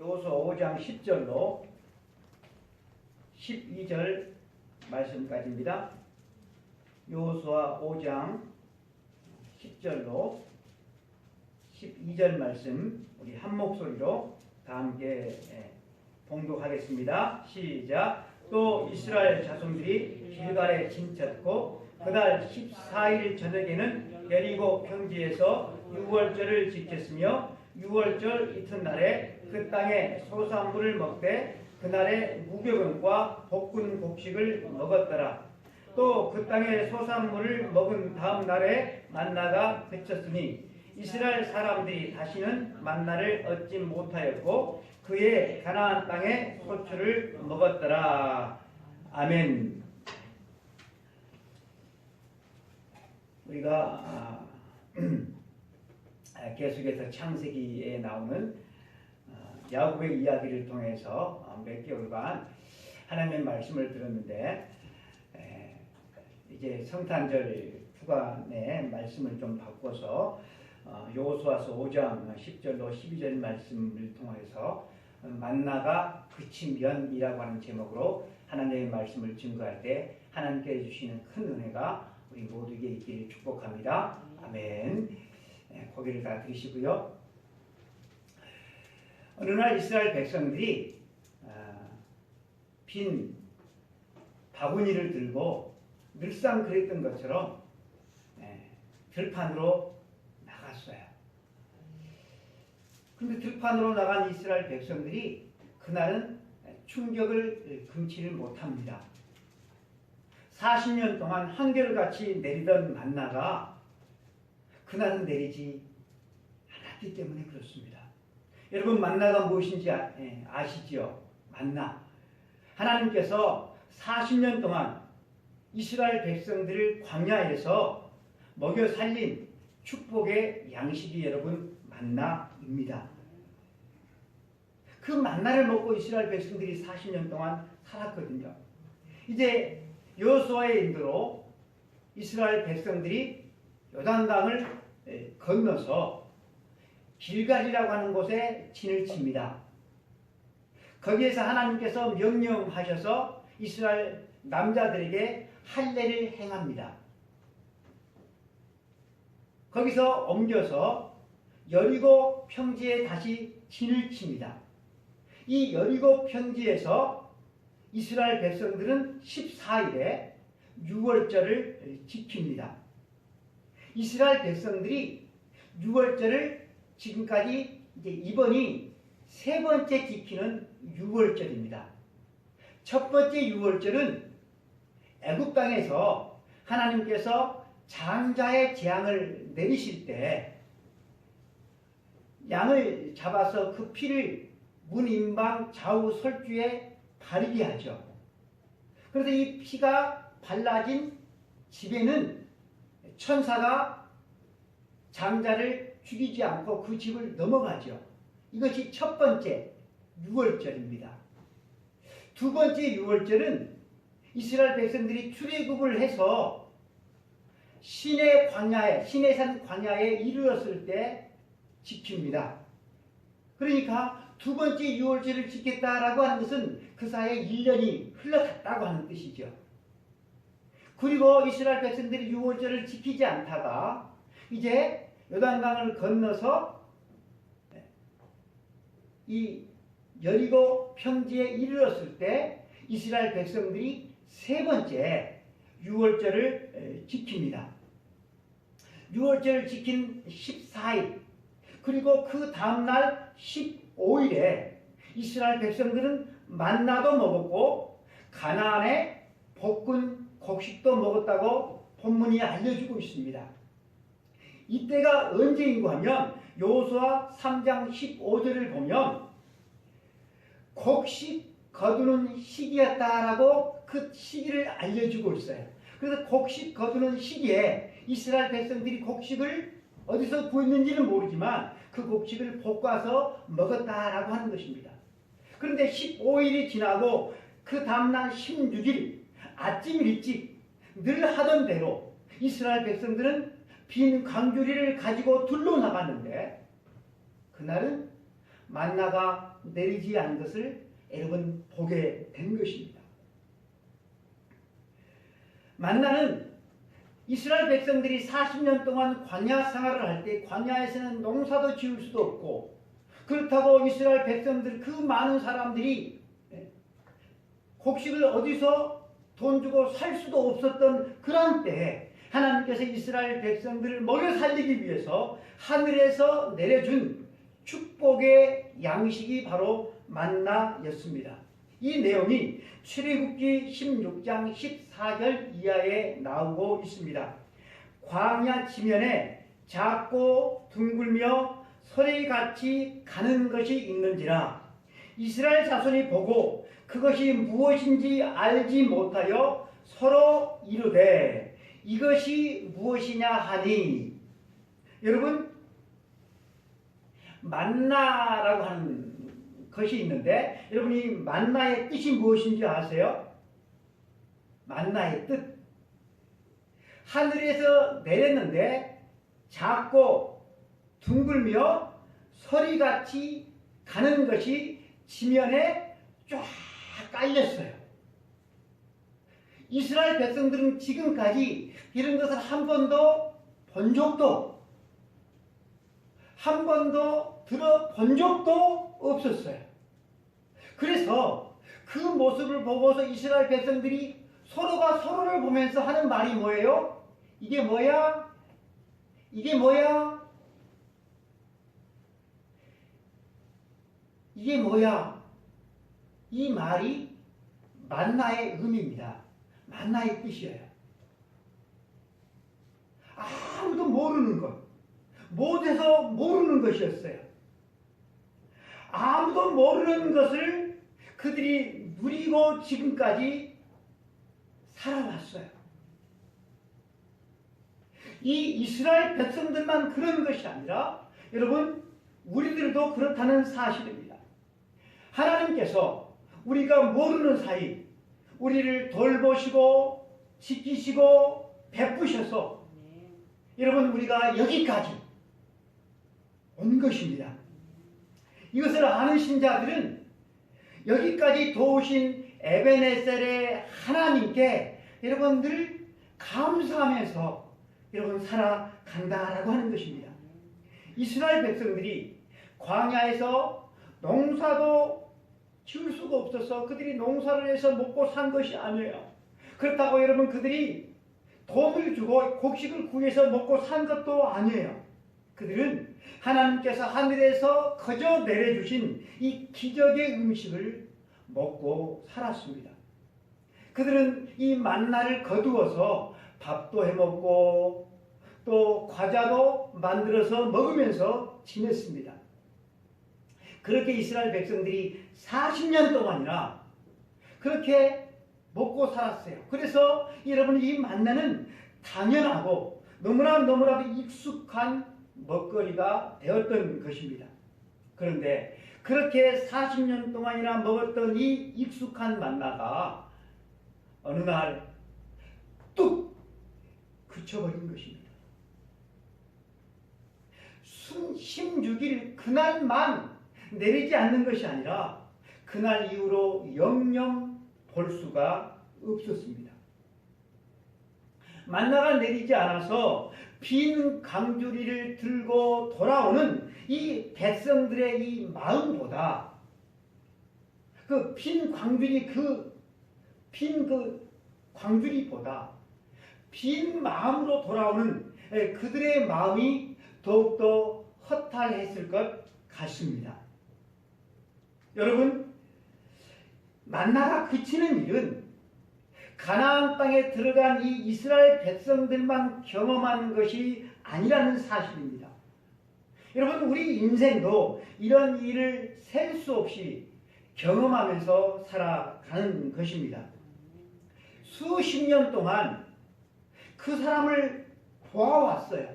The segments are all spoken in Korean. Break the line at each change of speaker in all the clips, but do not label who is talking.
여호수아 5장 10절로 12절 말씀까지입니다. 여호수아 5장 10절로 12절 말씀 우리 한 목소리로 다 함께 봉독하겠습니다. 시작. 또 이스라엘 자손들이 길갈에 진쳤고 그날 14일 저녁에는 여리고 평지에서 유월절을 지켰으며 유월절 이튿날에 그 땅에 소산물을 먹되 그날에 무교병과 볶은 곡식을 먹었더라. 또 그 땅에 소산물을 먹은 다음 날에 만나가 그쳤으니 이스라엘 사람들이 다시는 만나를 얻지 못하였고 그의 가나안 땅에 소출을 먹었더라. 아멘. 우리가 계속해서 창세기에 나오는 야곱의 이야기를 통해서 몇 개월간 하나님의 말씀을 들었는데 이제 성탄절 주간의 말씀을 좀 바꿔서 여호수아서 5장 10절로 12절 말씀을 통해서 만나가 그치면이라고 하는 제목으로 하나님의 말씀을 증거할 때 하나님께 주시는 큰 은혜가 우리 모두에게 있기를 축복합니다. 아멘. 고개를 다 들으시고요. 어느 날 이스라엘 백성들이 빈 바구니를 들고 늘상 그랬던 것처럼 들판으로 나갔어요. 그런데 들판으로 나간 이스라엘 백성들이 그날은 충격을 금치를 못합니다. 40년 동안 한결같이 내리던 만나가 그날은 내리지 않았기 때문에 그렇습니다. 여러분 만나가 무엇인지 아시죠? 만나. 하나님께서 40년 동안 이스라엘 백성들을 광야에서 먹여 살린 축복의 양식이 여러분 만나입니다. 그 만나를 먹고 이스라엘 백성들이 40년 동안 살았거든요. 이제 여호수아의 인도로 이스라엘 백성들이 요단강을 건너서 길갈이라고 하는 곳에 진을 칩니다. 거기에서 하나님께서 명령하셔서 이스라엘 남자들에게 할례를 행합니다. 거기서 옮겨서 여리고 평지에 다시 진을 칩니다. 이 여리고 평지에서 이스라엘 백성들은 14일에 유월절을 지킵니다. 이스라엘 백성들이 유월절을 지금까지 이제 이번이 세 번째 지키는 유월절입니다. 첫 번째 유월절은 애굽 땅에서 하나님께서 장자의 재앙을 내리실 때 양을 잡아서 그 피를 문 임방 좌우 설주에 바르게 하죠. 그래서 이 피가 발라진 집에는 천사가 장자를 죽이지 않고 그 집을 넘어가죠. 이것이 첫 번째 유월절입니다. 두 번째 유월절은 이스라엘 백성들이 출애굽을 해서 시내산 광야에 이르렀을 때 지킵니다. 그러니까 두 번째 유월절을 지켰다라고 하는 것은 그 사이에 1년이 흘러갔다고 하는 뜻이죠. 그리고 이스라엘 백성들이 유월절을 지키지 않다가 이제 요단강을 건너서 이 여리고 평지에 이르렀을 때 이스라엘 백성들이 세 번째 유월절을 지킵니다. 유월절을 지킨 14일 그리고 그 다음날 15일에 이스라엘 백성들은 만나도 먹었고 가나안의 볶은 곡식도 먹었다고 본문이 알려주고 있습니다. 이때가 언제인고 하면 여호수아 3장 15절을 보면 곡식 거두는 시기였다라고 그 시기를 알려주고 있어요. 그래서 곡식 거두는 시기에 이스라엘 백성들이 곡식을 어디서 구했는지는 모르지만 그 곡식을 볶아서 먹었다라고 하는 것입니다. 그런데 15일이 지나고 그 다음날 16일 아침 일찍 늘 하던 대로 이스라엘 백성들은 빈 광주리를 가지고 둘러 나갔는데 그날은 만나가 내리지 않은 것을 여러분 보게 된 것입니다. 만나는 이스라엘 백성들이 40년 동안 광야 생활을 할 때 광야에서는 농사도 지을 수도 없고, 그렇다고 이스라엘 백성들 그 많은 사람들이 곡식을 어디서 돈 주고 살 수도 없었던 그런 때에 하나님께서 이스라엘 백성들을 먹여 살리기 위해서 하늘에서 내려준 축복의 양식이 바로 만나였습니다. 이 내용이 출애굽기 16장 14절 이하에 나오고 있습니다. 광야 지면에 작고 둥글며 서리같이 가는 것이 있는지라 이스라엘 자손이 보고 그것이 무엇인지 알지 못하여 서로 이르되 이것이 무엇이냐 하니, 여러분 만나라고 하는 것이 있는데 여러분이 만나의 뜻이 무엇인지 아세요? 만나의 뜻, 하늘에서 내렸는데 작고 둥글며 서리같이 가는 것이 지면에 쫙 깔렸어요. 이스라엘 백성들은 지금까지 이런 것을 한 번도 본 적도, 한 번도 들어본 적도 없었어요. 그래서 그 모습을 보고서 이스라엘 백성들이 서로가 서로를 보면서 하는 말이 뭐예요? 이게 뭐야? 이게 뭐야? 이게 뭐야? 이 말이 만나의 의미입니다. 만나의 뜻이에요. 아무도 모르는 것, 못해서 모르는 것이었어요. 아무도 모르는 것을 그들이 누리고 지금까지 살아왔어요. 이 이스라엘 백성들만 그런 것이 아니라 여러분 우리들도 그렇다는 사실입니다. 하나님께서 우리가 모르는 사이 우리를 돌보시고 지키시고 베푸셔서 여러분 우리가 여기까지 온 것입니다. 이것을 아는 신자들은 여기까지 도우신 에베네셀의 하나님께 여러분 늘 감사하면서 여러분 살아간다라고 하는 것입니다. 이스라엘 백성들이 광야에서 농사도 지을 수가 없어서 그들이 농사를 해서 먹고 산 것이 아니에요. 그렇다고 여러분 그들이 돈을 주고 곡식을 구해서 먹고 산 것도 아니에요. 그들은 하나님께서 하늘에서 거저 내려주신 이 기적의 음식을 먹고 살았습니다. 그들은 이 만나를 거두어서 밥도 해먹고 또 과자도 만들어서 먹으면서 지냈습니다. 그렇게 이스라엘 백성들이 40년 동안이나 그렇게 먹고 살았어요. 그래서 여러분 이 만나는 당연하고 너무나도 익숙한 먹거리가 되었던 것입니다. 그런데 그렇게 40년 동안이나 먹었던 이 익숙한 만나가 어느 날 뚝 그쳐버린 것입니다. 16일 그날만 내리지 않는 것이 아니라 그날 이후로 영영 볼 수가 없었습니다. 만나가 내리지 않아서 빈 강주리를 들고 돌아오는 이 백성들의 이 마음보다 그 빈 광주리보다 빈 마음으로 돌아오는 그들의 마음이 더욱더 허탈했을 것 같습니다. 여러분, 만나가 그치는 일은 가나안 땅에 들어간 이 이스라엘 백성들만 경험한 것이 아니라는 사실입니다. 여러분, 우리 인생도 이런 일을 셀 수 없이 경험하면서 살아가는 것입니다. 수십 년 동안 그 사람을 보아왔어요.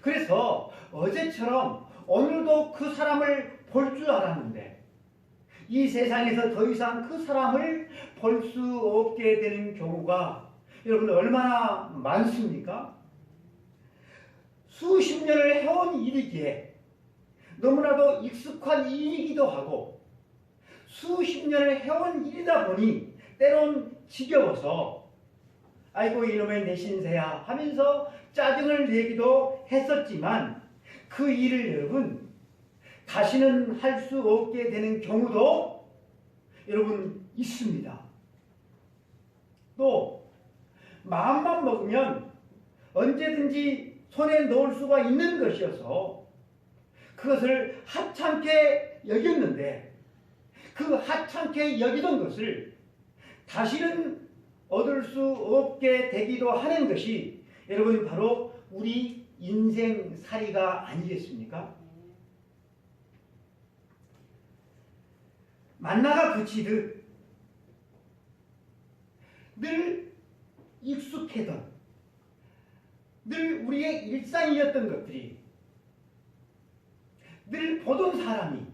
그래서 어제처럼 오늘도 그 사람을 볼 줄 알았는데 이 세상에서 더 이상 그 사람을 볼 수 없게 되는 경우가 여러분 얼마나 많습니까? 수십 년을 해온 일이기에 너무나도 익숙한 일이기도 하고 수십 년을 해온 일이다 보니 때론 지겨워서 아이고 이놈의 내 신세야 하면서 짜증을 내기도 했었지만 그 일을 여러분 다시는 할 수 없게 되는 경우도 여러분 있습니다. 또 마음만 먹으면 언제든지 손에 넣을 수가 있는 것이어서 그것을 하찮게 여겼는데 그 하찮게 여기던 것을 다시는 얻을 수 없게 되기도 하는 것이 여러분 바로 우리 인생살이가 아니겠습니까? 만나가 그치듯 늘 익숙해던 늘 우리의 일상이었던 것들이 늘 보던 사람이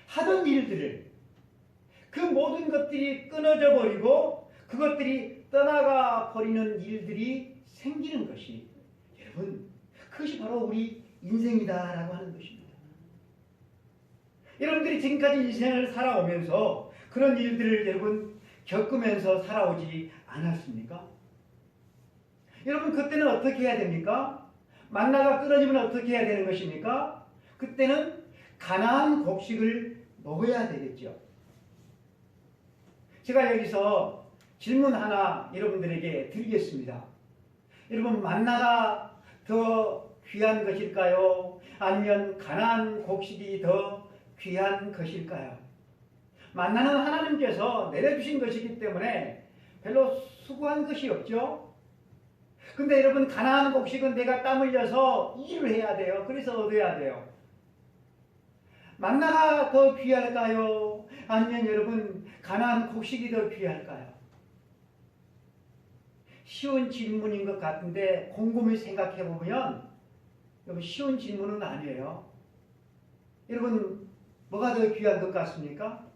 하던 일들을 그 모든 것들이 끊어져 버리고 그것들이 떠나가 버리는 일들이 생기는 것이 여러분 그것이 바로 우리 인생이다라고 하는 것입니다. 여러분들이 지금까지 인생을 살아오면서 그런 일들을 여러분 겪으면서 살아오지 않았습니까? 여러분 그때는 어떻게 해야 됩니까? 만나가 끊어지면 어떻게 해야 되는 것입니까? 그때는 가나안 곡식을 먹어야 되겠죠. 제가 여기서 질문 하나 여러분들에게 드리겠습니다. 여러분 만나가 더 귀한 것일까요? 아니면 가나안 곡식이 더 귀한 것일까요? 만나는 하나님께서 내려주신 것이기 때문에 별로 수고한 것이 없죠. 근데 여러분 가나안 곡식은 내가 땀 흘려서 일을 해야 돼요. 그래서 얻어야 돼요. 만나가 더 귀할까요? 아니면 여러분 가나안 곡식이 더 귀할까요? 쉬운 질문인 것 같은데 곰곰이 생각해 보면 여러분 쉬운 질문은 아니에요. 여러분 뭐가 더 귀한 것 같습니까?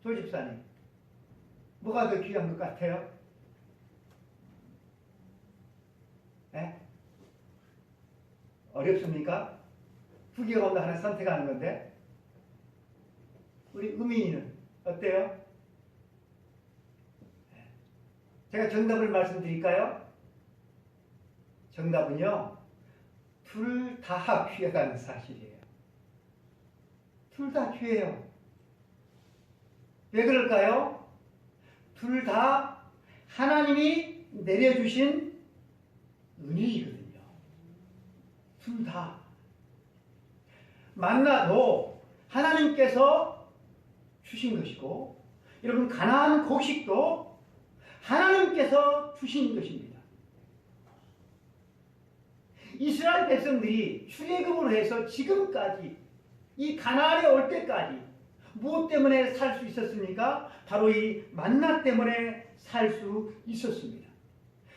조 집사님 뭐가 더 귀한 것 같아요? 네? 어렵습니까? 두 개 가운데 하나 선택하는 건데 우리 의민이는 어때요? 제가 정답을 말씀드릴까요? 정답은요 둘 다 귀하다는 사실이에요. 둘 다 귀해요. 왜 그럴까요? 둘 다 하나님이 내려주신 은혜이거든요. 둘 다. 만나도 하나님께서 주신 것이고 여러분 가나안 곡식도 하나님께서 주신 것입니다. 이스라엘 백성들이 출애굽을 해서 지금까지 이 가나안에 올 때까지 무엇 때문에 살 수 있었습니까? 바로 이 만나 때문에 살 수 있었습니다.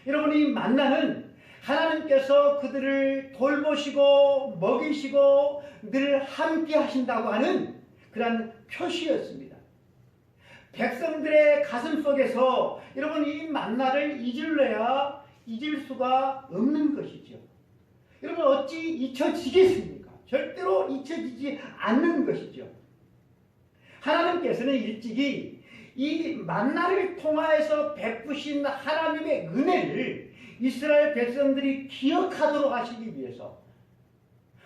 여러분 이 만나는 하나님께서 그들을 돌보시고 먹이시고 늘 함께 하신다고 하는 그런 표시였습니다. 백성들의 가슴 속에서 여러분 이 만나를 잊을래야 잊을 수가 없는 것이죠. 여러분 어찌 잊혀지겠습니까? 절대로 잊혀지지 않는 것이죠. 하나님께서는 일찍이 이 만나를 통하여서 베푸신 하나님의 은혜를 이스라엘 백성들이 기억하도록 하시기 위해서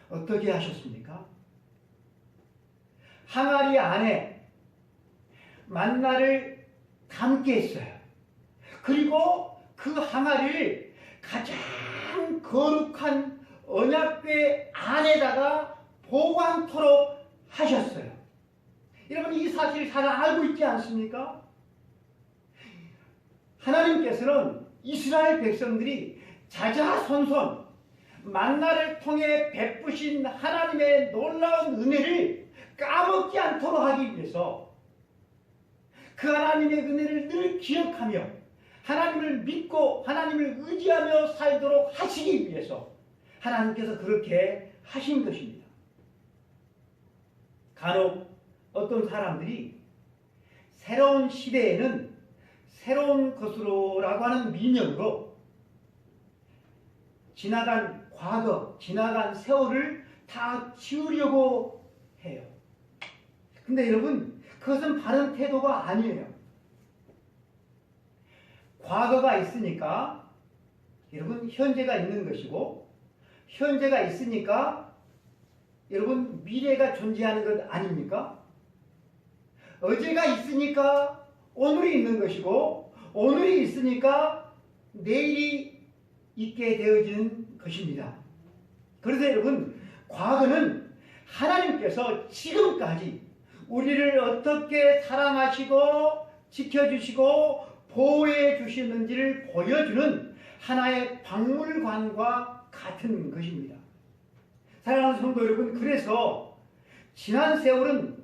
어떻게 하셨습니까? 항아리 안에 만나를 담게 했어요. 그리고 그 항아리를 가장 거룩한 언약궤 안에다가 보관토록 하셨어요. 여러분 이 사실 잘 알고 있지 않습니까? 하나님께서는 이스라엘 백성들이 자자손손 만나를 통해 베푸신 하나님의 놀라운 은혜를 까먹지 않도록 하기 위해서 그 하나님의 은혜를 늘 기억하며 하나님을 믿고 하나님을 의지하며 살도록 하시기 위해서 하나님께서 그렇게 하신 것입니다. 간혹 어떤 사람들이 새로운 시대에는 새로운 것으로라고 하는 민영으로 지나간 과거, 지나간 세월을 다 지우려고 해요. 근데 여러분, 그것은 바른 태도가 아니에요. 과거가 있으니까 여러분 현재가 있는 것이고, 현재가 있으니까 여러분 미래가 존재하는 것 아닙니까? 어제가 있으니까 오늘이 있는 것이고, 오늘이 있으니까 내일이 있게 되어지는 것입니다. 그래서 여러분, 과거는 하나님께서 지금까지 우리를 어떻게 사랑하시고 지켜주시고 보호해 주시는지를 보여주는 하나의 박물관과 같은 것입니다. 사랑하는 성도 여러분, 그래서 지난 세월은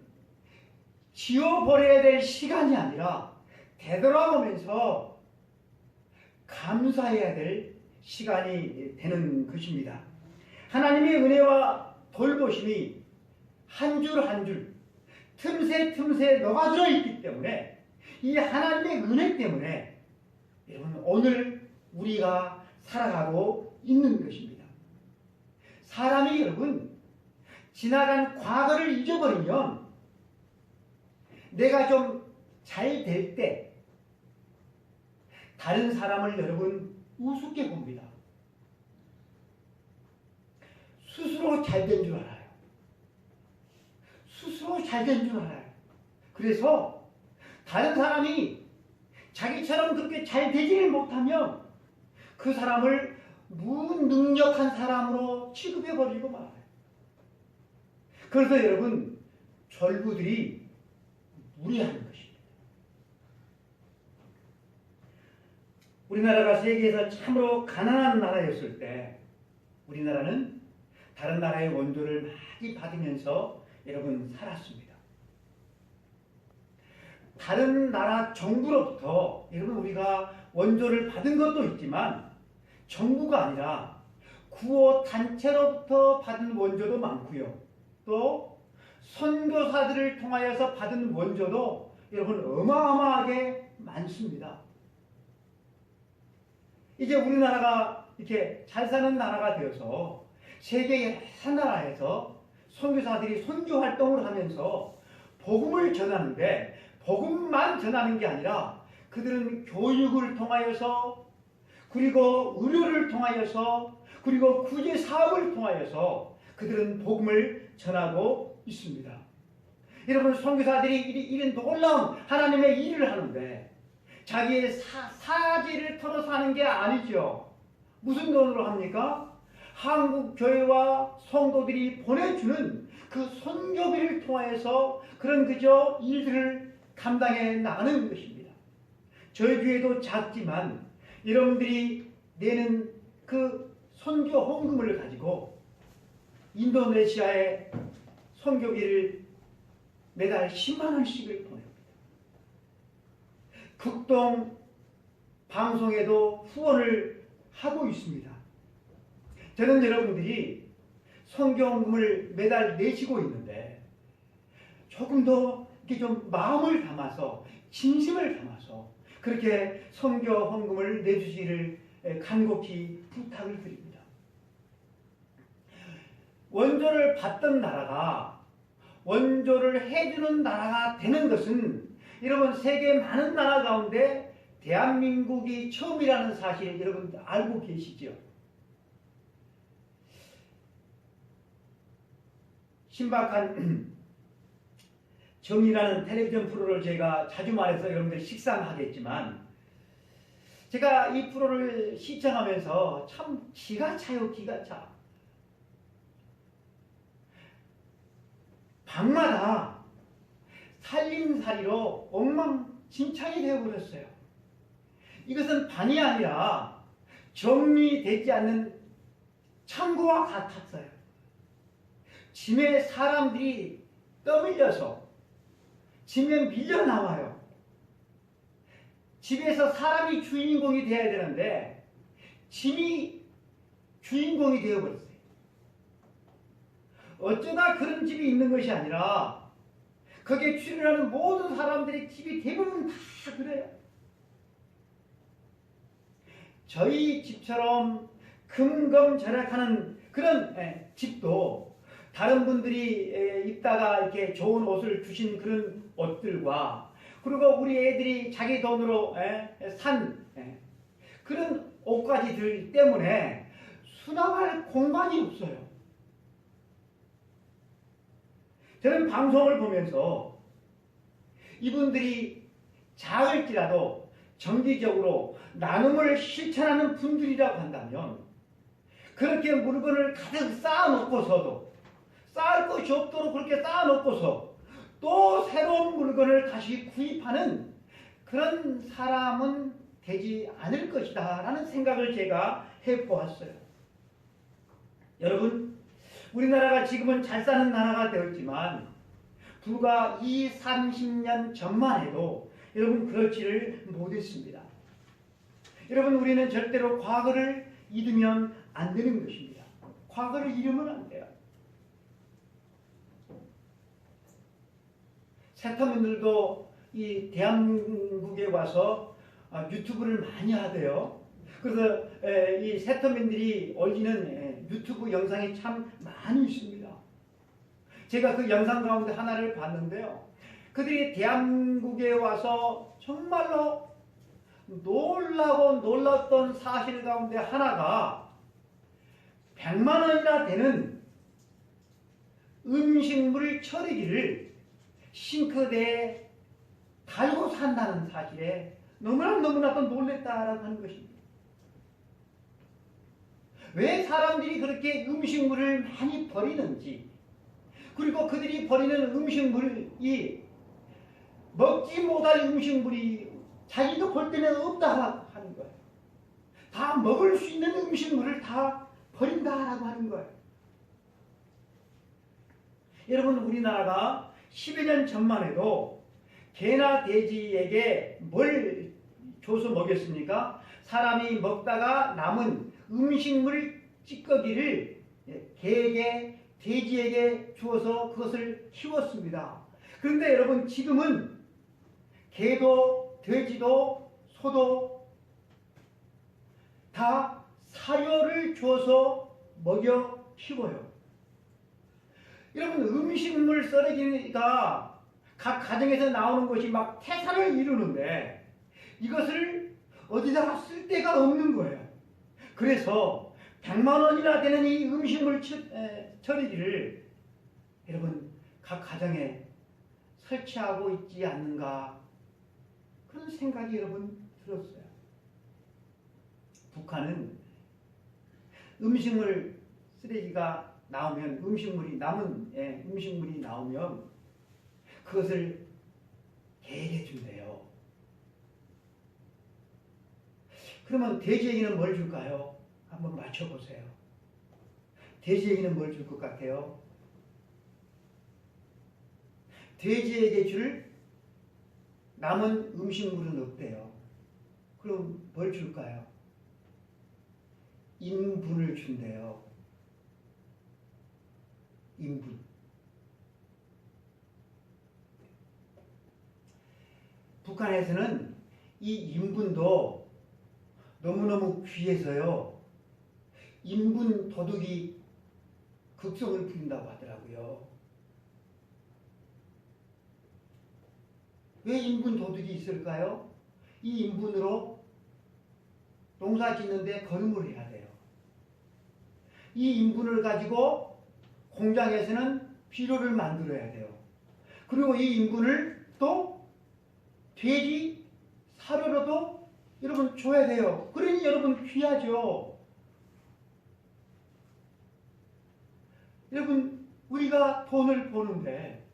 지워버려야 될 시간이 아니라 되돌아보면서 감사해야 될 시간이 되는 것입니다. 하나님의 은혜와 돌보심이 한 줄 한 줄 틈새 틈새 녹아들어 있기 때문에, 이 하나님의 은혜 때문에 여러분 오늘 우리가 살아가고 있는 것입니다. 사람이 여러분 지나간 과거를 잊어버리면 내가 좀 잘 될 때 다른 사람을 여러분 우습게 봅니다. 스스로 잘 된 줄 알아요. 스스로 잘 된 줄 알아요. 그래서 다른 사람이 자기처럼 그렇게 잘 되지를 못하면 그 사람을 무능력한 사람으로 취급해버리고 말아요. 그래서 여러분, 졸부들이 무리하는 것입니다. 우리나라가 세계에서 참으로 가난한 나라였을 때 우리나라는 다른 나라의 원조를 많이 받으면서 여러분 살았습니다. 다른 나라 정부로부터 여러분 우리가 원조를 받은 것도 있지만, 정부가 아니라 구호 단체로부터 받은 원조도 많고요. 또 선교사들을 통하여서 받은 원조도 여러분 어마어마하게 많습니다. 이제 우리나라가 이렇게 잘 사는 나라가 되어서 세계 여러 나라에서 선교사들이 선교 활동을 하면서 복음을 전하는데, 복음만 전하는 게 아니라 그들은 교육을 통하여서, 그리고 의료를 통하여서, 그리고 구제 사업을 통하여서 그들은 복음을 전하고 있습니다. 여러분, 선교사들이 이런 놀라운 하나님의 일을 하는데 자기의 사지를 털어서 하는 게 아니죠. 무슨 돈으로 합니까? 한국 교회와 성도들이 보내주는 그 선교비를 통하여서 그런 그저 일들을 감당해 나가는 것입니다. 저희 교회도 작지만 여러분들이 내는 그 선교 헌금을 가지고 인도네시아에 선교비를 매달 10만 원씩을 보냅니다. 극동 방송에도 후원을 하고 있습니다. 저는 여러분들이 선교헌금을 매달 내시고 있는데 조금 더 이렇게 좀 마음을 담아서, 진심을 담아서 그렇게 선교헌금을 내주시기를 간곡히 부탁을 드립니다. 원조를 받던 나라가 원조를 해주는 나라가 되는 것은 여러분 세계 많은 나라 가운데 대한민국이 처음이라는 사실 여러분 알고 계시죠? 신박한 정의라는 텔레비전 프로를 제가 자주 말해서 여러분들이 식상하겠지만, 제가 이 프로를 시청하면서 참 기가 차요, 기가 차. 방마다 살림살이로 엉망진창이 되어버렸어요. 이것은 반이 아니라 정리되지 않는 창고와 같았어요. 짐에 사람들이 떠밀려서 짐에 밀려 나와요. 집에서 사람이 주인공이 되어야 되는데 짐이 주인공이 되어버렸어요. 어쩌다 그런 집이 있는 것이 아니라 거기에 출연하는 모든 사람들의 집이 대부분 다 그래요. 저희 집처럼 금검절약하는 그런 집도 다른 분들이 입다가 이렇게 좋은 옷을 주신 그런 옷들과 그리고 우리 애들이 자기 돈으로 산 그런 옷가지들 때문에 수납할 공간이 없어요. 저는 방송을 보면서 이분들이 작을지라도 정기적으로 나눔을 실천하는 분들이라고 한다면 그렇게 물건을 가득 쌓아놓고서도 쌓을 것이 없도록 그렇게 쌓아놓고서 또 새로운 물건을 다시 구입하는 그런 사람은 되지 않을 것이다 라는 생각을 제가 해보았어요. 여러분, 우리나라가 지금은 잘 사는 나라가 되었지만 불과 20, 30년 전만 해도 여러분 그렇지를 못했습니다. 여러분, 우리는 절대로 과거를 잊으면 안 되는 것입니다. 과거를 잃으면 안 돼요. 세터민들도 이 대한민국에 와서 유튜브를 많이 하대요. 그래서 이 세터민들이 올리는 유튜브 영상이 참 많이 있습니다. 제가 그 영상 가운데 하나를 봤는데요. 그들이 대한민국에 와서 정말로 놀랐던 사실 가운데 하나가 100만 원이나 되는 음식물 처리기를 싱크대에 달고 산다는 사실에 너무나도 놀랬다라고 하는 것입니다. 왜 사람들이 그렇게 음식물을 많이 버리는지, 그리고 그들이 버리는 음식물이 먹지 못할 음식물이 자기도 볼 때는 없다 하는 거예요. 다 먹을 수 있는 음식물을 다 버린다라고 하는 거예요. 여러분, 우리나라가 10여 년 전만 해도 개나 돼지에게 뭘 줘서 먹였습니까? 사람이 먹다가 남은 음식물 찌꺼기를 개에게 돼지에게 주어서 그것을 키웠습니다. 그런데 여러분, 지금은 개도 돼지도 소도 다 사료를 주어서 먹여 키워요. 여러분, 음식물 쓰레기가 각 가정에서 나오는 것이 막 태산을 이루는데 이것을 어디다가 쓸 데가 없는 거예요. 그래서 100만 원이나 되는 이 음식물 처리기를 여러분 각 가정에 설치하고 있지 않는가 그런 생각이 여러분 들었어요. 북한은 음식물 쓰레기가 나오면 남은 음식물이 나오면 그것을 개에게 준대요. 그러면 돼지에게는 뭘 줄까요? 한번 맞춰보세요. 돼지에게는 뭘 줄 것 같아요? 돼지에게 줄 남은 음식물은 없대요. 그럼 뭘 줄까요? 인분을 준대요. 인분. 북한에서는 이 인분도 너무너무 귀해서요. 인분 도둑이 극성을 부린다고 하더라고요. 왜 인분 도둑이 있을까요? 이 인분으로 농사 짓는데 거름을 해야 돼요. 이 인분을 가지고 공장에서는 비료를 만들어야 돼요. 그리고 이 인분을 또 돼지 사료로도 여러분 줘야 돼요. 그러니 여러분 귀하죠. 여러분, 우리가 돈을 버는데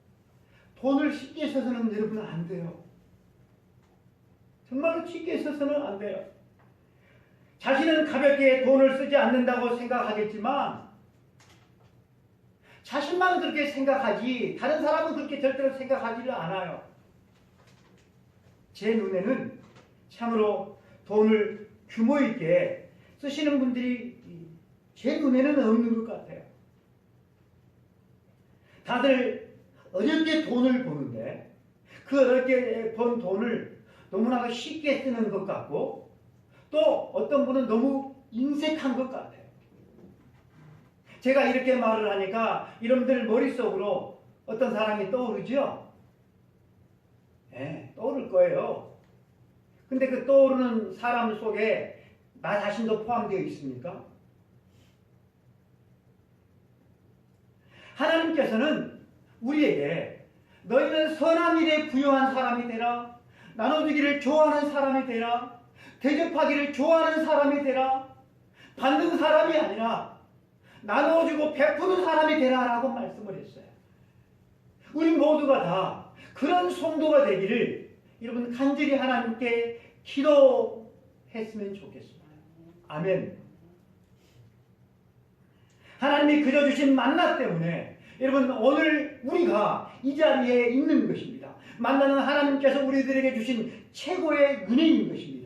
돈을 쉽게 써서는 여러분 안 돼요. 정말로 쉽게 써서는 안 돼요. 자신은 가볍게 돈을 쓰지 않는다고 생각하겠지만 자신만 그렇게 생각하지 다른 사람은 그렇게 절대로 생각하지를 않아요. 제 눈에는 참으로 돈을 규모 있게 쓰시는 분들이 제 눈에는 없는 것 같아요. 다들 어렵게 돈을 버는데 그 어렵게 번 돈을 너무나 쉽게 쓰는 것 같고 또 어떤 분은 너무 인색한 것 같아요. 제가 이렇게 말을 하니까 여러분들 머릿속으로 어떤 사람이 떠오르죠? 네, 떠오를 거예요. 근데 그 떠오르는 사람 속에 나 자신도 포함되어 있습니까? 하나님께서는 우리에게 너희는 선한 일에 부유한 사람이 되라, 나눠주기를 좋아하는 사람이 되라, 대접하기를 좋아하는 사람이 되라, 받는 사람이 아니라 나눠주고 베푸는 사람이 되라 라고 말씀을 했어요. 우리 모두가 다 그런 성도가 되기를 여러분 간절히 하나님께 기도했으면 좋겠습니다. 아멘. 하나님이 그려주신 만나 때문에 여러분 오늘 우리가 이 자리에 있는 것입니다. 만나는 하나님께서 우리들에게 주신 최고의 은혜인 것입니다.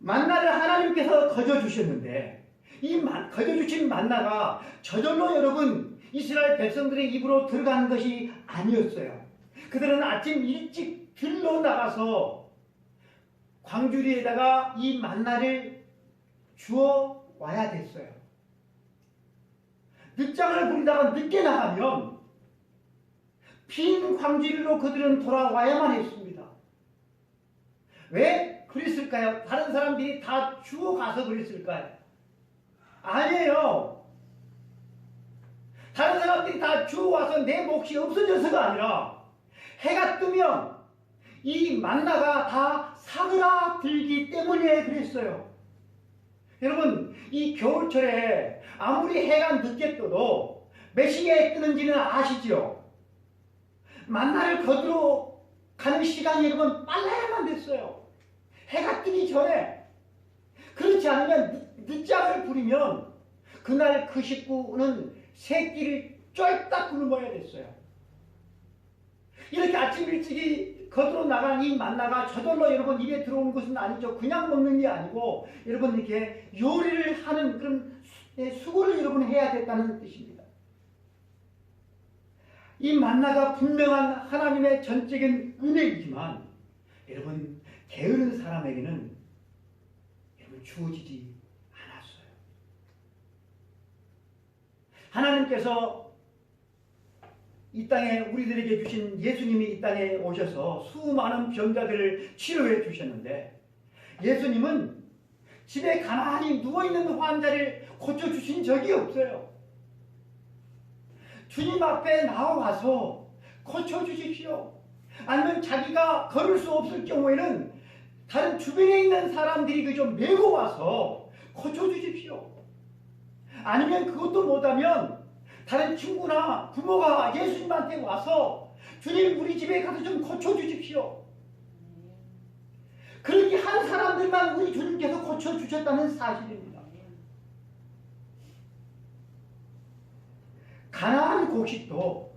만나를 하나님께서 거저주셨는데 이 거저주신 만나가 저절로 여러분 이스라엘 백성들의 입으로 들어가는 것이 아니었어요. 그들은 아침 일찍 들러 나가서 광주리에다가 이 만나를 주워 와야 됐어요. 늦장을 부리다가 늦게 나가면 빈 광주리로 그들은 돌아와야만 했습니다. 왜 그랬을까요? 다른 사람들이 다 주워 가서 그랬을까요? 아니에요. 다른 사람들이 다 주워 와서 내 몫이 없어져서가 아니라 해가 뜨면 이 만나가 다 사그라들기 때문에 그랬어요. 여러분 이 겨울철에 아무리 해가 늦게 떠도 몇 시에 뜨는지는 아시죠? 만나를 거두러 가는 시간이 여러분 빨라야만 됐어요. 해가 뜨기 전에. 그렇지 않으면 늦잠을 부리면 그날 그 식구는 새끼를 쫄딱 굶어야 됐어요. 이렇게 아침 일찍이 거두러 나간 이 만나가 저절로 여러분 입에 들어오는 것은 아니죠. 그냥 먹는 게 아니고 여러분 이렇게 요리를 하는 그런 수고를 여러분 해야 됐다는 뜻입니다. 이 만나가 분명한 하나님의 전적인 은혜이지만 여러분 게으른 사람에게는 여러분 주어지지 않았어요. 하나님께서 이 땅에 우리들에게 주신 예수님이 이 땅에 오셔서 수많은 병자들을 치료해 주셨는데 예수님은 집에 가만히 누워있는 환자를 고쳐주신 적이 없어요. 주님 앞에 나와서 고쳐주십시오. 아니면 자기가 걸을 수 없을 경우에는 다른 주변에 있는 사람들이 그저 메고 와서 고쳐주십시오. 아니면 그것도 못하면 다른 친구나 부모가 예수님한테 와서 주님 우리 집에 가서 좀 고쳐주십시오. 그렇게 한 사람들만 우리 주님께서 고쳐주셨다는 사실입니다. 가나안 곡식도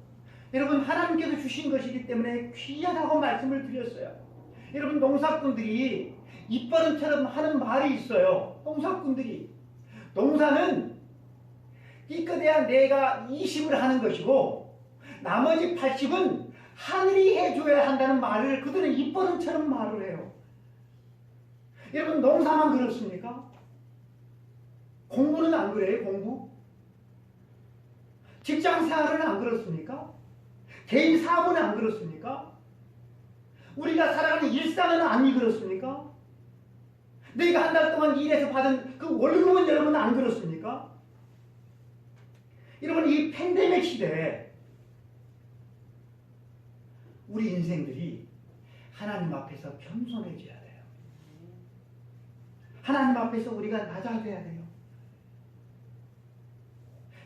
여러분 하나님께서 주신 것이기 때문에 귀하다고 말씀을 드렸어요. 여러분 농사꾼들이 입버릇처럼 하는 말이 있어요. 농사꾼들이 농사는 이끌어야 내가 20을 하는 것이고 나머지 80은 하늘이 해줘야 한다는 말을 그들은 입버릇처럼 말을 해요. 여러분 농사만 그렇습니까? 공부는 안 그래요? 공부? 직장생활은 안 그렇습니까? 개인 사업은 안 그렇습니까? 우리가 살아가는 일상은 안 그렇습니까? 내가 한 달 동안 일해서 받은 그 월급은 여러분 안 그렇습니까? 여러분 이 팬데믹 시대에 우리 인생들이 하나님 앞에서 겸손해져야 돼요. 하나님 앞에서 우리가 낮아져야 돼요.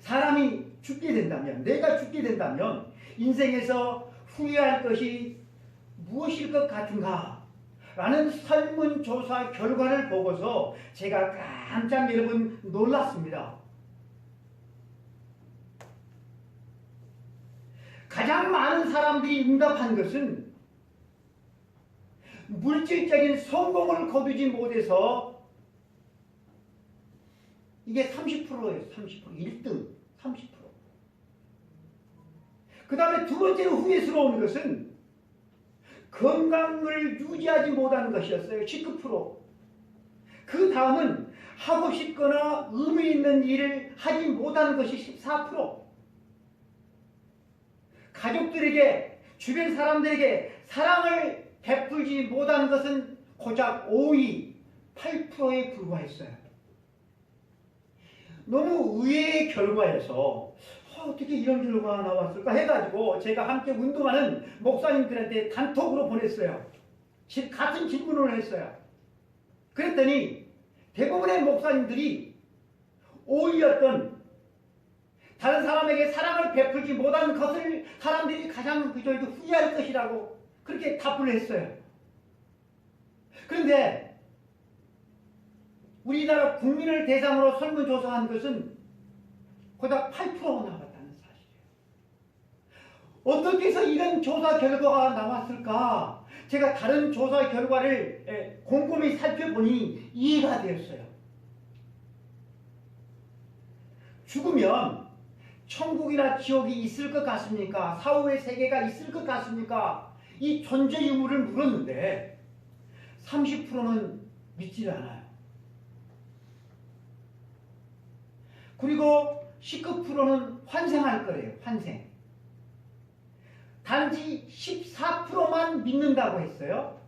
사람이 죽게 된다면, 내가 죽게 된다면 인생에서 후회할 것이 무엇일 것 같은가? 라는 설문조사 결과를 보고서 제가 깜짝 여러분 놀랐습니다. 가장 많은 사람들이 응답한 것은 물질적인 성공을 거두지 못해서 이게 30%예요. 30%. 1등 30%. 그 다음에 두 번째로 후회스러운 것은 건강을 유지하지 못하는 것이었어요. 19%. 그 다음은 하고 싶거나 의미 있는 일을 하지 못하는 것이 14%. 가족들에게, 주변 사람들에게 사랑을 베풀지 못한 것은 고작 5위, 8%에 불과했어요. 너무 의외의 결과여서 어떻게 이런 결과가 나왔을까 해가지고 제가 함께 운동하는 목사님들한테 단톡으로 보냈어요. 같은 질문을 했어요. 그랬더니 대부분의 목사님들이 5위였던 다른 사람에게 사랑을 베풀지 못한 것을 사람들이 가장 후회할 것이라고 그렇게 답을 했어요. 그런데 우리나라 국민을 대상으로 설문조사한 것은 고작 8%가 나왔다는 사실이에요. 어떻게 해서 이런 조사 결과가 나왔을까? 제가 다른 조사 결과를 곰곰이 살펴보니 이해가 되었어요. 죽으면 천국이나 지옥이 있을 것 같습니까? 사후의 세계가 있을 것 같습니까? 이 존재 유무를 물었는데 30%는 믿질 않아요. 그리고 19%는 환생할 거래요. 환생. 단지 14%만 믿는다고 했어요.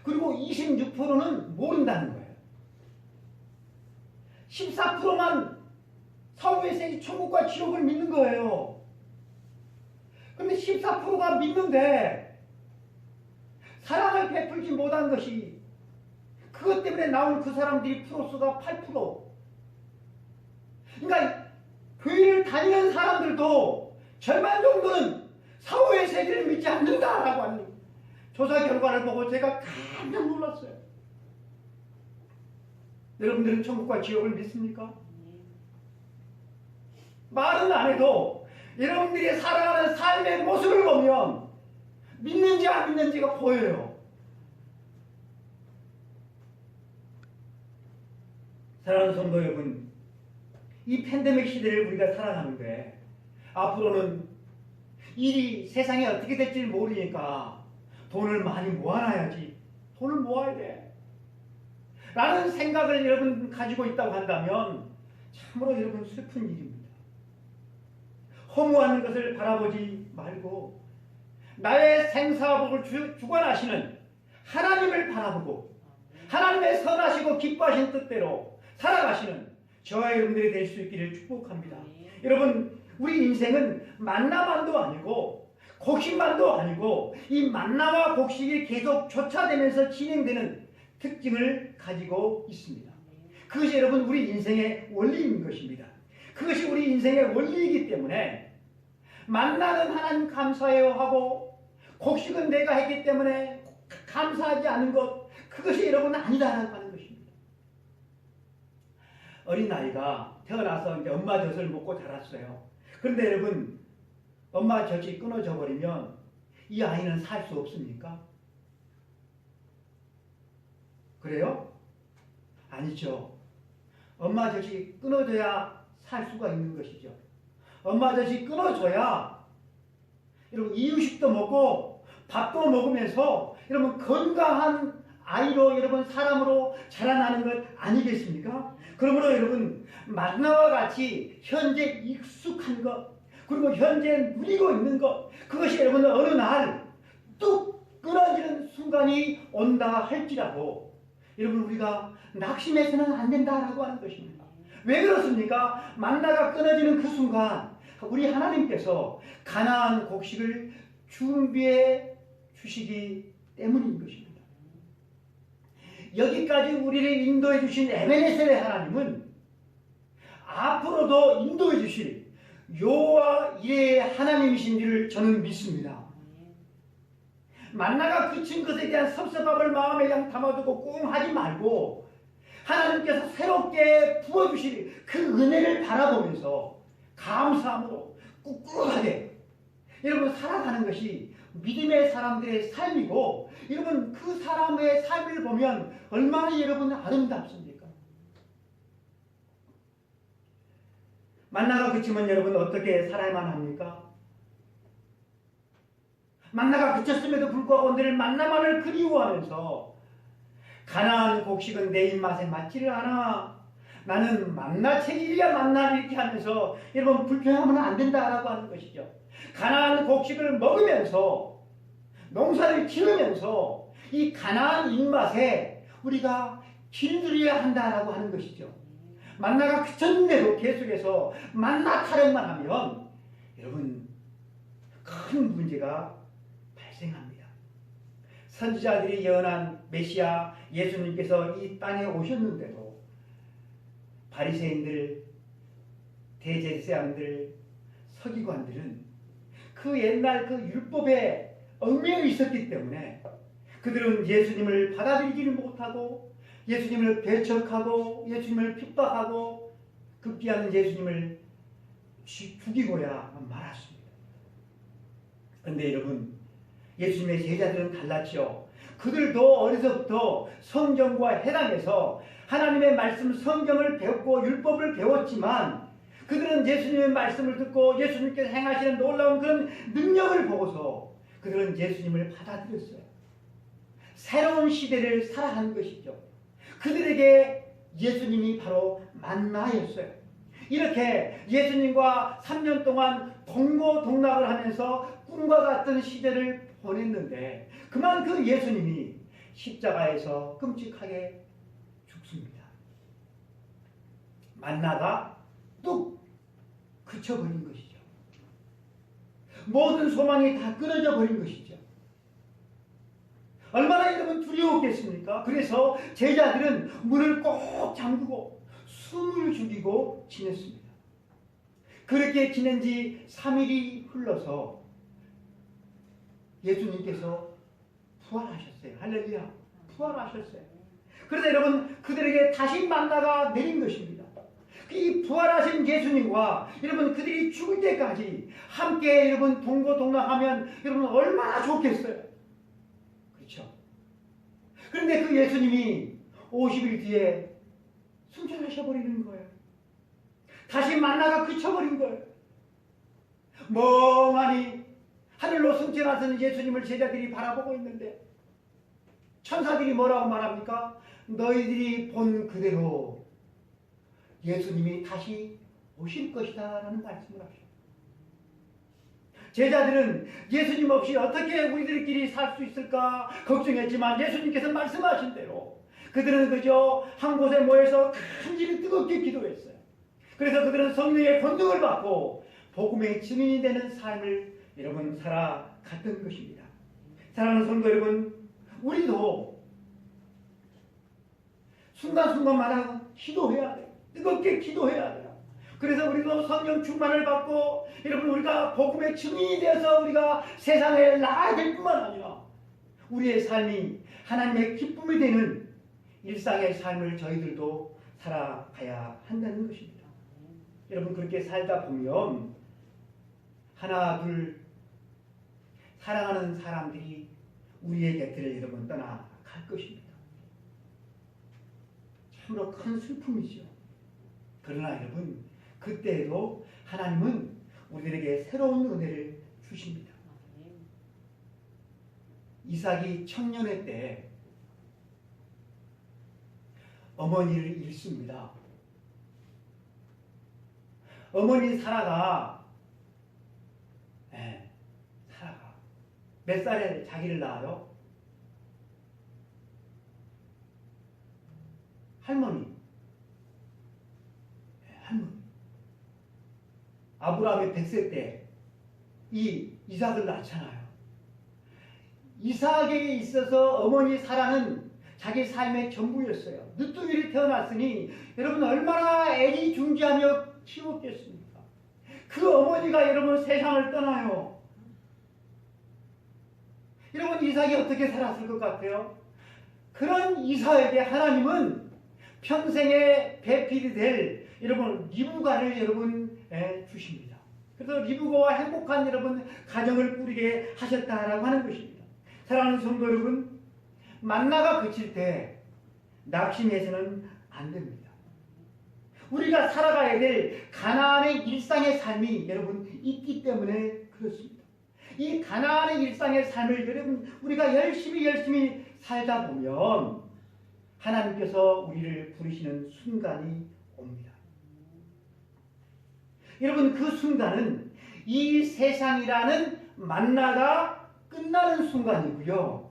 그리고 26%는 모른다는 거예요. 14%만 사후의 세계 천국과 지옥을 믿는 거예요. 그런데 14%가 믿는데 사랑을 베풀지 못한 것이 그것 때문에 나온 그 사람들이 프로수가 8%. 그러니까 교회를 다니는 사람들도 절반 정도는 사후의 세계를 믿지 않는다라고 하는 조사 결과를 보고 제가 깜짝 놀랐어요. 여러분들은 천국과 지옥을 믿습니까? 말은 안 해도 여러분들이 살아가는 삶의 모습을 보면 믿는지 안 믿는지가 보여요. 사랑하는 성도 여러분, 이 팬데믹 시대를 우리가 살아가는데 앞으로는 일이 세상에 어떻게 될지 모르니까 돈을 많이 모아놔야지. 돈을 모아야 돼. 라는 생각을 여러분 가지고 있다고 한다면 참으로 여러분 슬픈 일입니다. 허무하는 것을 바라보지 말고 나의 생사복을 주관하시는 하나님을 바라보고 하나님의 선하시고 기뻐하신 뜻대로 살아가시는 저와 여러분들이 될 수 있기를 축복합니다. 여러분, 우리 인생은 만나만도 아니고 곡식만도 아니고 이 만나와 곡식이 계속 교차되면서 진행되는 특징을 가지고 있습니다. 그것이 여러분 우리 인생의 원리인 것입니다. 그것이 우리 인생의 원리이기 때문에 만나는 하나님 감사해요 하고 곡식은 내가 했기 때문에 감사하지 않은 것, 그것이 여러분 아니다라고 하는 것입니다. 어린아이가 태어나서 이제 엄마 젖을 먹고 자랐어요. 그런데 여러분, 엄마 젖이 끊어져 버리면 이 아이는 살 수 없습니까? 그래요? 아니죠. 엄마 젖이 끊어져야 살 수가 있는 것이죠. 엄마 젖이 끊어져야 여러분 이유식도 먹고 밥도 먹으면서 여러분 건강한 아이로 여러분 사람으로 자라나는 것 아니겠습니까? 그러므로 여러분 만나와 같이 현재 익숙한 것 그리고 현재 누리고 있는 것 그것이 여러분 어느 날 뚝 끊어지는 순간이 온다 할지라도 여러분 우리가 낙심해서는 안 된다라고 하는 것입니다. 왜 그렇습니까? 만나가 끊어지는 그 순간 우리 하나님께서 가나안 곡식을 준비해 주시기 때문인 것입니다. 여기까지 우리를 인도해 주신 에베네셀의 하나님은 앞으로도 인도해 주실 여호와 이레의 하나님이신 줄을 저는 믿습니다. 만나가 그친 것에 대한 섭섭함을 마음에 그냥 담아두고 꿍 하지 말고 하나님께서 새롭게 부어주실 그 은혜를 바라보면서 감사함으로 꿋꿋하게 여러분 살아가는 것이 믿음의 사람들의 삶이고 여러분 그 사람의 삶을 보면 얼마나 여러분 아름답습니까? 만나가 그치면 여러분 어떻게 살아야만 합니까? 만나가 그쳤음에도 불구하고 늘 만나만을 그리워하면서 가나안 곡식은 내 입맛에 맞지를 않아. 나는 만나 체질이야 만나 이렇게 하면서 여러분 불평하면 안 된다라고 하는 것이죠. 가나안 곡식을 먹으면서 농사를 지으면서 이 가나안 입맛에 우리가 길들여야 한다라고 하는 것이죠. 만나가 그쳤는데도 계속해서 만나 타령만 하면 여러분 큰 문제가 발생합니다. 선지자들이 예언한 메시아 예수님께서 이 땅에 오셨는데도 바리새인들, 대제사장들, 서기관들은 그 옛날 그 율법에 얽매여 있었기 때문에 그들은 예수님을 받아들이지를 못하고 예수님을 배척하고 예수님을 핍박하고 급기야는 예수님을 죽이고야 말았습니다. 그런데 여러분 예수님의 제자들은 달랐죠. 그들도 어려서부터 성경과 해당해서 하나님의 말씀 성경을 배웠고 율법을 배웠지만 그들은 예수님의 말씀을 듣고 예수님께서 행하시는 놀라운 그런 능력을 보고서 그들은 예수님을 받아들였어요. 새로운 시대를 살아가는 것이죠. 그들에게 예수님이 바로 만나였어요. 이렇게 예수님과 3년 동안 동고동락을 하면서 꿈과 같은 시대를 보냈는데 그만 그 예수님이 십자가에서 끔찍하게 죽습니다. 만나가 뚝 그쳐버린 것이죠. 모든 소망이 다 끊어져 버린 것이죠. 얼마나 여러분 두려웠겠습니까? 그래서 제자들은 문을 꼭 잠그고 숨을 죽이고 지냈습니다. 그렇게 지낸 지 3일이 흘러서 예수님께서 부활하셨어요. 할렐루야. 부활하셨어요. 그래서 여러분 그들에게 다시 만나가 내린 것입니다. 이 부활하신 예수님과 여러분 그들이 죽을 때까지 함께 여러분 동고동락하면 여러분 얼마나 좋겠어요. 그렇죠? 그런데 그 예수님이 50일 뒤에 승천하셔버리는 거예요. 다시 만나가 그쳐버린 거예요. 멍하니 하늘로 승천하신 예수님을 제자들이 바라보고 있는데 천사들이 뭐라고 말합니까? 너희들이 본 그대로 예수님이 다시 오실 것이다 라는 말씀을 하십니다. 제자들은 예수님 없이 어떻게 우리들끼리 살 수 있을까 걱정했지만 예수님께서 말씀하신 대로 그들은 그저 한 곳에 모여서 간절히 뜨겁게 기도했어요. 그래서 그들은 성령의 권능을 받고 복음의 증인이 되는 삶을 여러분 살아갔던 것입니다. 사랑하는 성도 여러분, 우리도 순간순간마다 기도해야 돼요. 뜨겁게 기도해야 돼요. 그래서 우리도 성령 충만을 받고 여러분 우리가 복음의 증인이 되어서 우리가 세상에 나아야 될 뿐만 아니라 우리의 삶이 하나님의 기쁨이 되는 일상의 삶을 저희들도 살아가야 한다는 것입니다. 여러분 그렇게 살다 보면 하나 둘 사랑하는 사람들이 우리의 곁을 여러분 떠나갈 것입니다. 참으로 큰 슬픔이죠. 그러나 여러분 그때에도 하나님은 우리들에게 새로운 은혜를 주십니다. 이삭이 청년의 때 어머니를 잃습니다. 어머니 사라가 몇 살에 자기를 낳아요? 할머니. 할머니. 아브라함의 100세 때 이 이삭을 낳잖아요. 이삭에게 있어서 어머니 사라는 자기 삶의 전부였어요. 늦둥이를 태어났으니 여러분 얼마나 애지중지하며 키웠겠습니까? 그 어머니가 여러분 세상을 떠나요. 여러분 이삭이 어떻게 살았을 것 같아요? 그런 이삭에게 하나님은 평생의 배필이 될 여러분 리브가를 여러분 주십니다. 그래서 리브가와 행복한 여러분 가정을 꾸리게 하셨다라고 하는 것입니다. 사랑하는 성도 여러분, 만나가 그칠 때 낙심해서는 안 됩니다. 우리가 살아가야 될 가나안의 일상의 삶이 여러분 있기 때문에 그렇습니다. 이 가나안의 일상의 삶을 여러분 우리가 열심히 살다 보면 하나님께서 우리를 부르시는 순간이 옵니다. 여러분, 그 순간은 이 세상이라는 만나가 끝나는 순간이고요.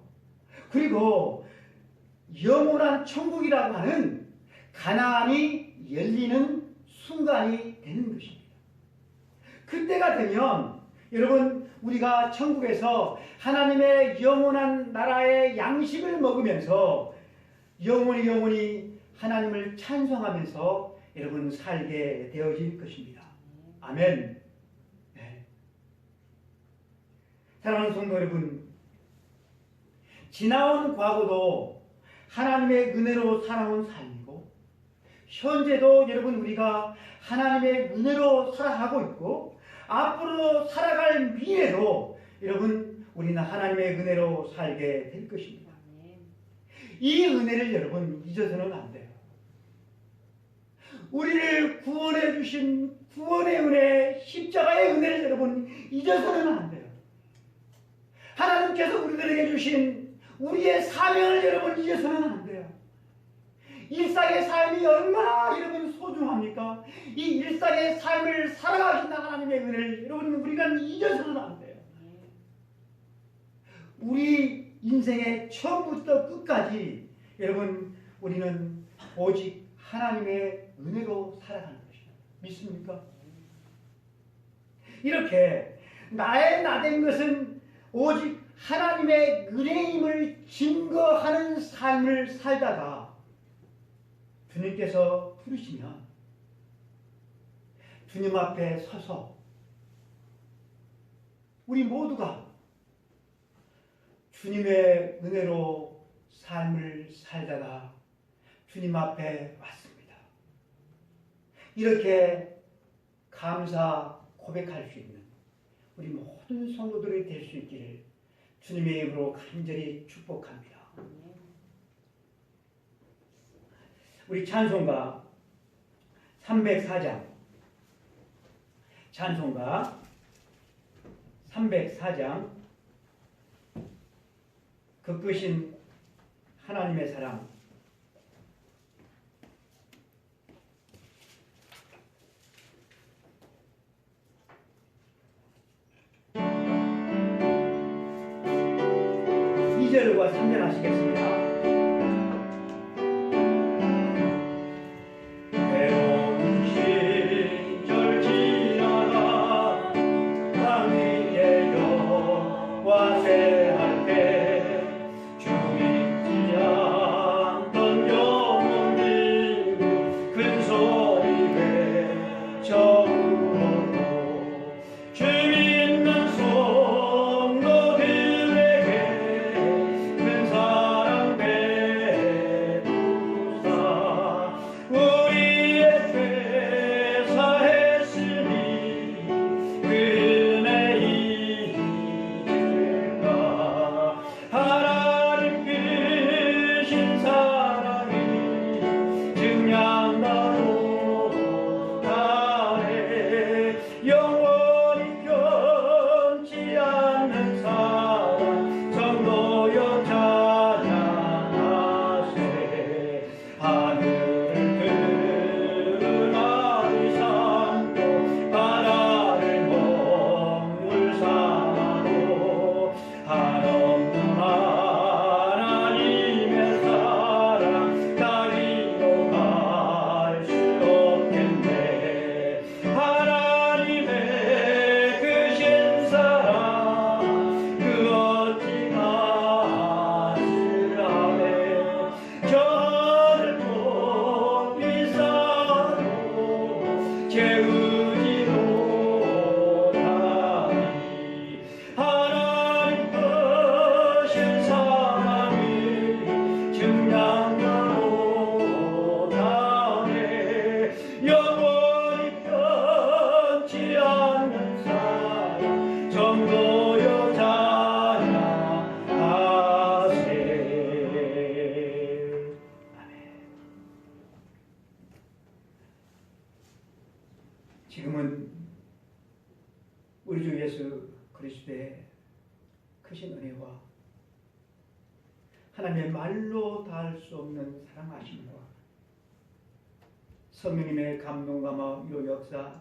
그리고 영원한 천국이라고 하는 가나안이 열리는 순간이 되는 것입니다. 그때가 되면 여러분, 우리가 천국에서 하나님의 영원한 나라의 양식을 먹으면서 영원히 하나님을 찬송하면서 여러분 살게 되어질 것입니다. 아멘. 네. 사랑하는 성도 여러분, 지나온 과거도 하나님의 은혜로 살아온 삶이고, 현재도 여러분 우리가 하나님의 은혜로 살아가고 있고, 앞으로 살아갈 미래도 여러분 우리는 하나님의 은혜로 살게 될 것입니다. 이 은혜를 여러분 잊어서는 안 돼요. 우리를 구원해 주신 구원의 은혜, 십자가의 은혜를 여러분 잊어서는 안 돼요. 하나님께서 우리들에게 주신 우리의 사명을 여러분 잊어서는 안 돼요. 일상의 삶이 얼마나 여러분 소중합니까? 이 일상의 삶을 살아가신다 하나님의 은혜를 여러분 우리가 잊어서는 안 돼요. 우리 인생의 처음부터 끝까지 여러분 우리는 오직 하나님의 은혜로 살아가는 것입니다. 믿습니까? 이렇게 나의 나된 것은 오직 하나님의 은혜임을 증거하는 삶을 살다가 주님께서 부르시면 주님 앞에 서서 우리 모두가 주님의 은혜로 삶을 살다가 주님 앞에 왔습니다. 이렇게 감사 고백할 수 있는 우리 모든 성도들이 될 수 있기를 주님의 이름으로 간절히 축복합니다. 우리 찬송가 304장, 찬송가 304장, 그 끝인 하나님의 사랑, 절과 3절 하시겠습니다. 외로운 시절 지나가 땅 위에 여와 새할 때 주 잊지 않던 영혼이 큰 소리 외쳐 울어도 주 믿는 지금은 우리 주 예수 그리스도의 크신 은혜와 하나님의 말로 다할 수 없는 사랑하심과 성령님의 감동과 요 역사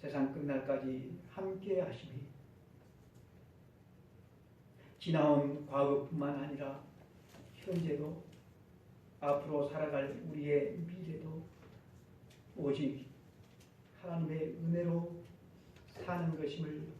세상 끝날까지 함께 하심이 지나온 과거뿐만 아니라 현재도 앞으로 살아갈 우리의 미래도 오직 하나님의 은혜로 사는 것임을